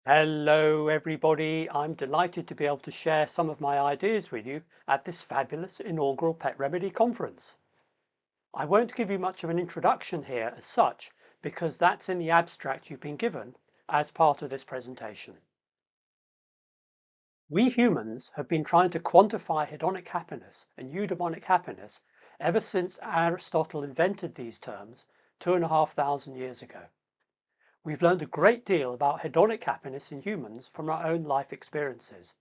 Hello everybody, I'm delighted to be able to share some of my ideas with you at this fabulous inaugural Pet Remedy conference. I won't give you much of an introduction here as such because that's in the abstract you've been given as part of this presentation. We humans have been trying to quantify hedonic happiness and eudaimonic happiness ever since Aristotle invented these terms 2,500 years ago. We've learned a great deal about hedonic happiness in humans from our own life experiences,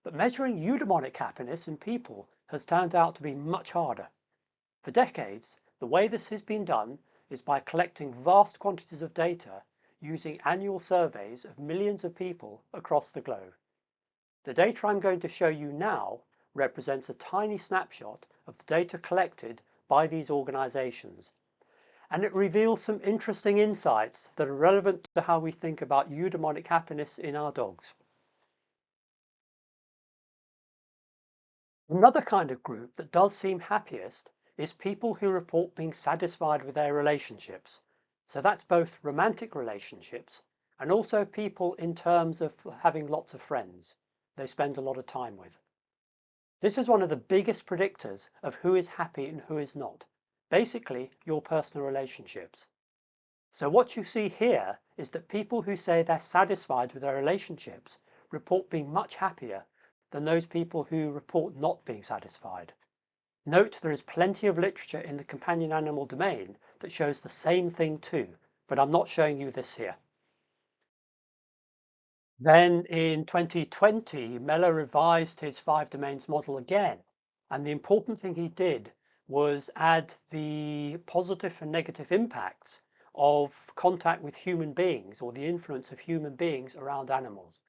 but measuring eudaimonic happiness in people has turned out to be much harder. For decades, the way this has been done is by collecting vast quantities of data using annual surveys of millions of people across the globe. The data I'm going to show you now represents a tiny snapshot of the data collected by these organizations, and it reveals some interesting insights that are relevant to how we think about eudaimonic happiness in our dogs. Another kind of group that does seem happiest is people who report being satisfied with their relationships. So that's both romantic relationships and also people in terms of having lots of friends they spend a lot of time with. This is one of the biggest predictors of who is happy and who is not. Basically, your personal relationships. So what you see here is that people who say they're satisfied with their relationships report being much happier than those people who report not being satisfied. Note there is plenty of literature in the companion animal domain that shows the same thing too, but I'm not showing you this here. Then in 2020, Mello revised his 5 domains model again, and the important thing he did was add the positive and negative impacts of contact with human beings or the influence of human beings around animals.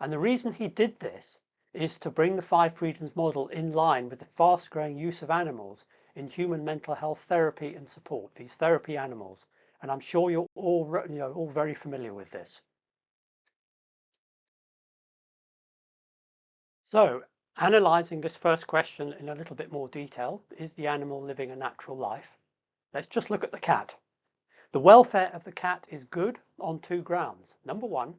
And the reason he did this is to bring the 5 freedoms model in line with the fast growing use of animals in human mental health therapy and support, these therapy animals. And I'm sure you're all very familiar with this. So, analysing this first question in a little bit more detail, is the animal living a natural life? Let's just look at the cat. The welfare of the cat is good on 2 grounds. Number 1,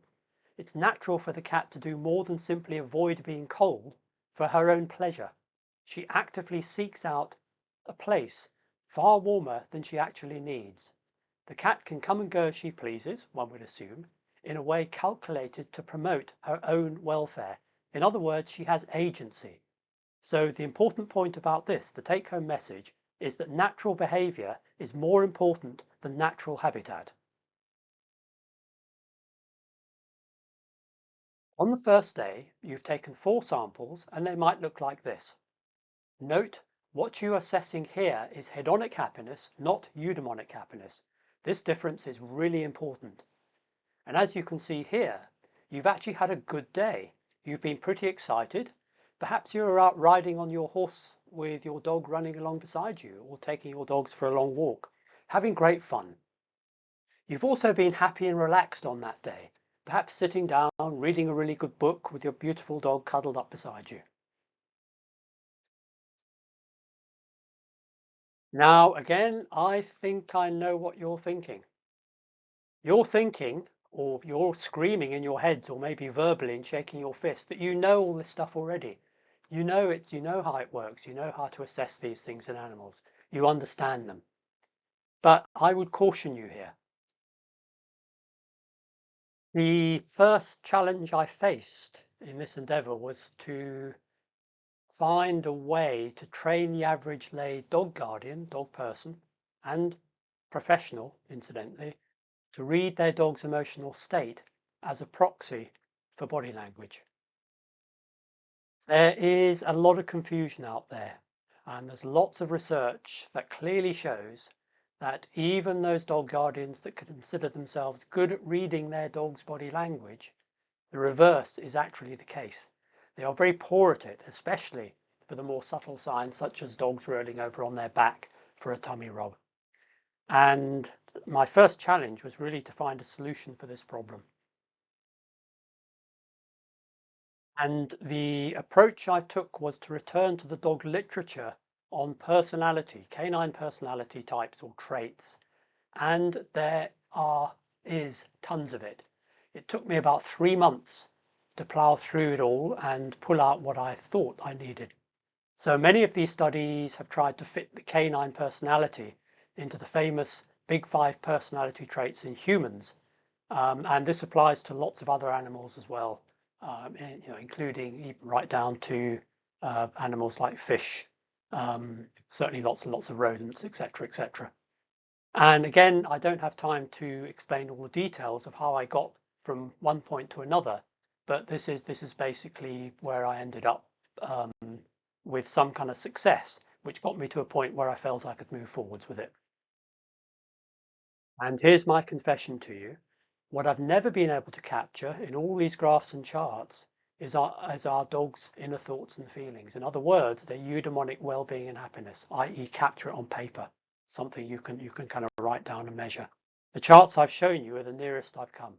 it's natural for the cat to do more than simply avoid being cold for her own pleasure. She actively seeks out a place far warmer than she actually needs. The cat can come and go as she pleases, one would assume, in a way calculated to promote her own welfare. In other words, she has agency. So the important point about this, the take-home message, is that natural behavior is more important than natural habitat. On the first day, you've taken 4 samples and they might look like this. Note, what you are assessing here is hedonic happiness, not eudaimonic happiness. This difference is really important. And as you can see here, you've actually had a good day. You've been pretty excited. Perhaps you were out riding on your horse with your dog running along beside you, or taking your dogs for a long walk, having great fun. You've also been happy and relaxed on that day, perhaps sitting down, reading a really good book with your beautiful dog cuddled up beside you. Now, again, I think I know what you're thinking. You're thinking, or you're screaming in your heads, or maybe verbally and shaking your fist, that you know all this stuff already. You know how it works. You know how to assess these things in animals. You understand them. But I would caution you here. The first challenge I faced in this endeavor was to find a way to train the average lay dog guardian, dog person, and professional, incidentally, to read their dog's emotional state as a proxy for body language. There is a lot of confusion out there, and there's lots of research that clearly shows that even those dog guardians that consider themselves good at reading their dog's body language, the reverse is actually the case. They are very poor at it, especially for the more subtle signs such as dogs rolling over on their back for a tummy rub. And my first challenge was really to find a solution for this problem. And the approach I took was to return to the dog literature on personality, canine personality types or traits. And there is tons of it. It took me about 3 months to plow through it all and pull out what I thought I needed. So many of these studies have tried to fit the canine personality into the famous Big Five personality traits in humans. And this applies to lots of other animals as well, including even right down to animals like fish, certainly lots and lots of rodents, etc., etc. And again, I don't have time to explain all the details of how I got from one point to another, but this is basically where I ended up with some kind of success, which got me to a point where I felt I could move forwards with it. And here's my confession to you. What I've never been able to capture in all these graphs and charts is our dog's inner thoughts and feelings. In other words, their eudaimonic well-being and happiness, i.e. capture it on paper, something you can kind of write down and measure. The charts I've shown you are the nearest I've come.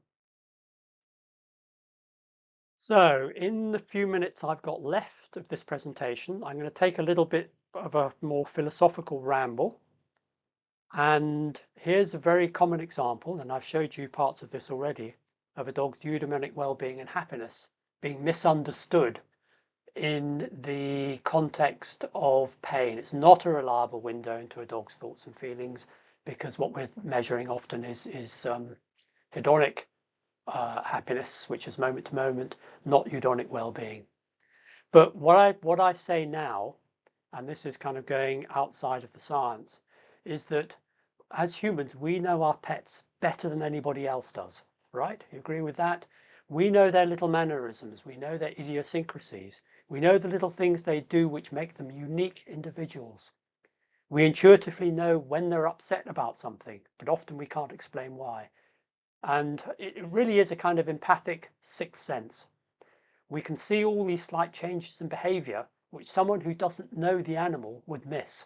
So in the few minutes I've got left of this presentation, I'm going to take a little bit of a more philosophical ramble. And here's a very common example, and I've showed you parts of this already, of a dog's eudaimonic well-being and happiness being misunderstood in the context of pain. It's not a reliable window into a dog's thoughts and feelings, because what we're measuring often is hedonic happiness, which is moment to moment, not eudaimonic well-being. But what I say now, and this is kind of going outside of the science, is that as humans, we know our pets better than anybody else does, right? You agree with that? We know their little mannerisms, we know their idiosyncrasies, we know the little things they do which make them unique individuals. We intuitively know when they're upset about something, but often we can't explain why. And it really is a kind of empathic sixth sense. We can see all these slight changes in behavior which someone who doesn't know the animal would miss.